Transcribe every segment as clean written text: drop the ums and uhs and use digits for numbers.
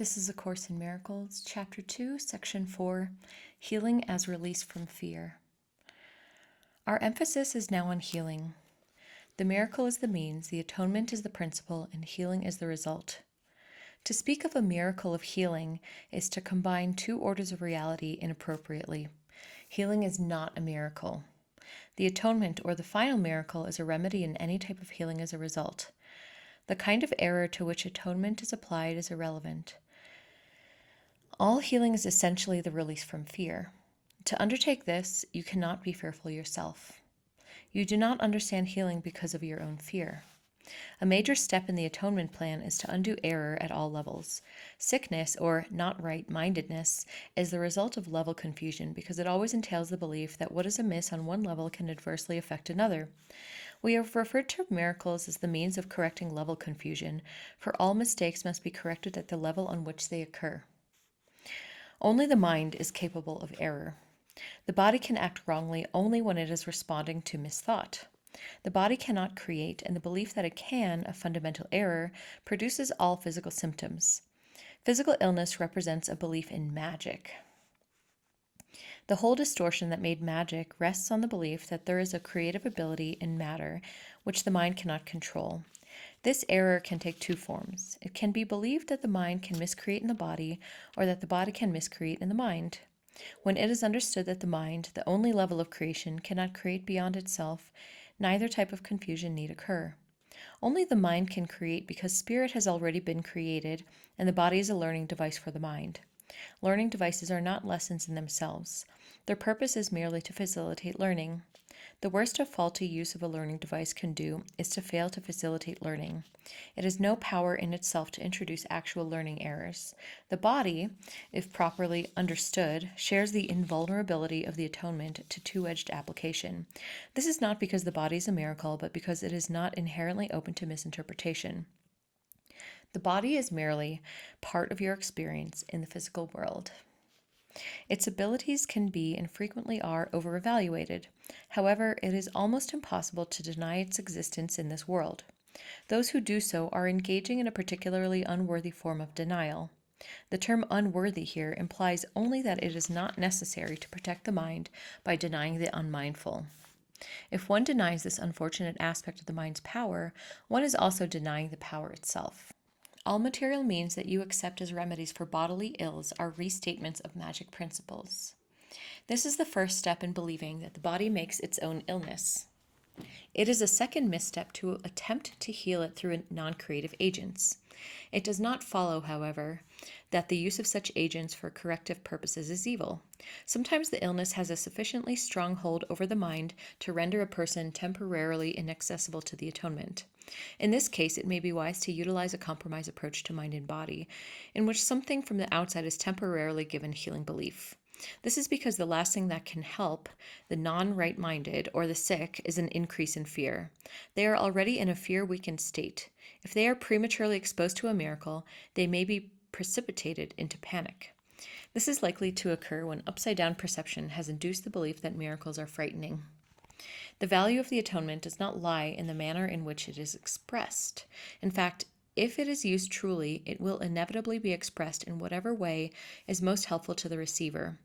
This is A Course in Miracles, Chapter 2, Section 4, Healing as Release from Fear. Our emphasis is now on healing. The miracle is the means, the atonement is the principle, and healing is the result. To speak of a miracle of healing is to combine two orders of reality inappropriately. Healing is not a miracle. The atonement, or the final miracle, is a remedy, and any type of healing is a result. The kind of error to which atonement is applied is irrelevant. All healing is essentially the release from fear. To undertake this, you cannot be fearful yourself. You do not understand healing because of your own fear. A major step in the atonement plan is to undo error at all levels. Sickness, or not right-mindedness, is the result of level confusion because it always entails the belief that what is amiss on one level can adversely affect another. We have referred to miracles as the means of correcting level confusion, for all mistakes must be corrected at the level on which they occur. Only the mind is capable of error. The body can act wrongly only when it is responding to misthought. The body cannot create, and the belief that it can, a fundamental error, produces all physical symptoms. Physical illness represents a belief in magic. The whole distortion that made magic rests on the belief that there is a creative ability in matter which the mind cannot control. This error can take two forms. It can be believed that the mind can miscreate in the body, or that the body can miscreate in the mind. When it is understood that the mind, the only level of creation, cannot create beyond itself, neither type of confusion need occur. Only the mind can create because spirit has already been created, and the body is a learning device for the mind. Learning devices are not lessons in themselves. Their purpose is merely to facilitate learning. The worst a faulty use of a learning device can do is to fail to facilitate learning. It has no power in itself to introduce actual learning errors. The body, if properly understood, shares the invulnerability of the atonement to two-edged application. This is not because the body is a miracle, but because it is not inherently open to misinterpretation. The body is merely part of your experience in the physical world. Its abilities can be and frequently are over-evaluated. However, it is almost impossible to deny its existence in this world. Those who do so are engaging in a particularly unworthy form of denial. The term unworthy here implies only that it is not necessary to protect the mind by denying the unmindful. If one denies this unfortunate aspect of the mind's power, one is also denying the power itself. All material means that you accept as remedies for bodily ills are restatements of magic principles. This is the first step in believing that the body makes its own illness. It is a second misstep to attempt to heal it through non-creative agents. It does not follow, however, that the use of such agents for corrective purposes is evil. Sometimes the illness has a sufficiently strong hold over the mind to render a person temporarily inaccessible to the atonement. In this case, it may be wise to utilize a compromise approach to mind and body, in which something from the outside is temporarily given healing belief. This is because the last thing that can help the non-right-minded or the sick is an increase in fear. They are already in a fear-weakened state. If they are prematurely exposed to a miracle, they may be precipitated into panic. This is likely to occur when upside-down perception has induced the belief that miracles are frightening. The value of the atonement does not lie in the manner in which it is expressed. In fact, if it is used truly, it will inevitably be expressed in whatever way is most helpful to the receiver.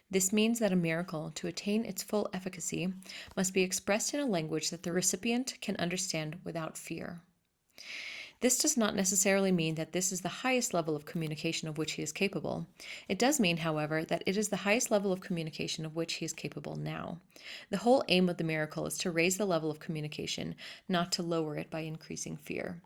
This means that a miracle, to attain its full efficacy, must be expressed in a language that the recipient can understand without fear. This does not necessarily mean that this is the highest level of communication of which he is capable. It does mean, however, that it is the highest level of communication of which he is capable now. The whole aim of the miracle is to raise the level of communication, not to lower it by increasing fear.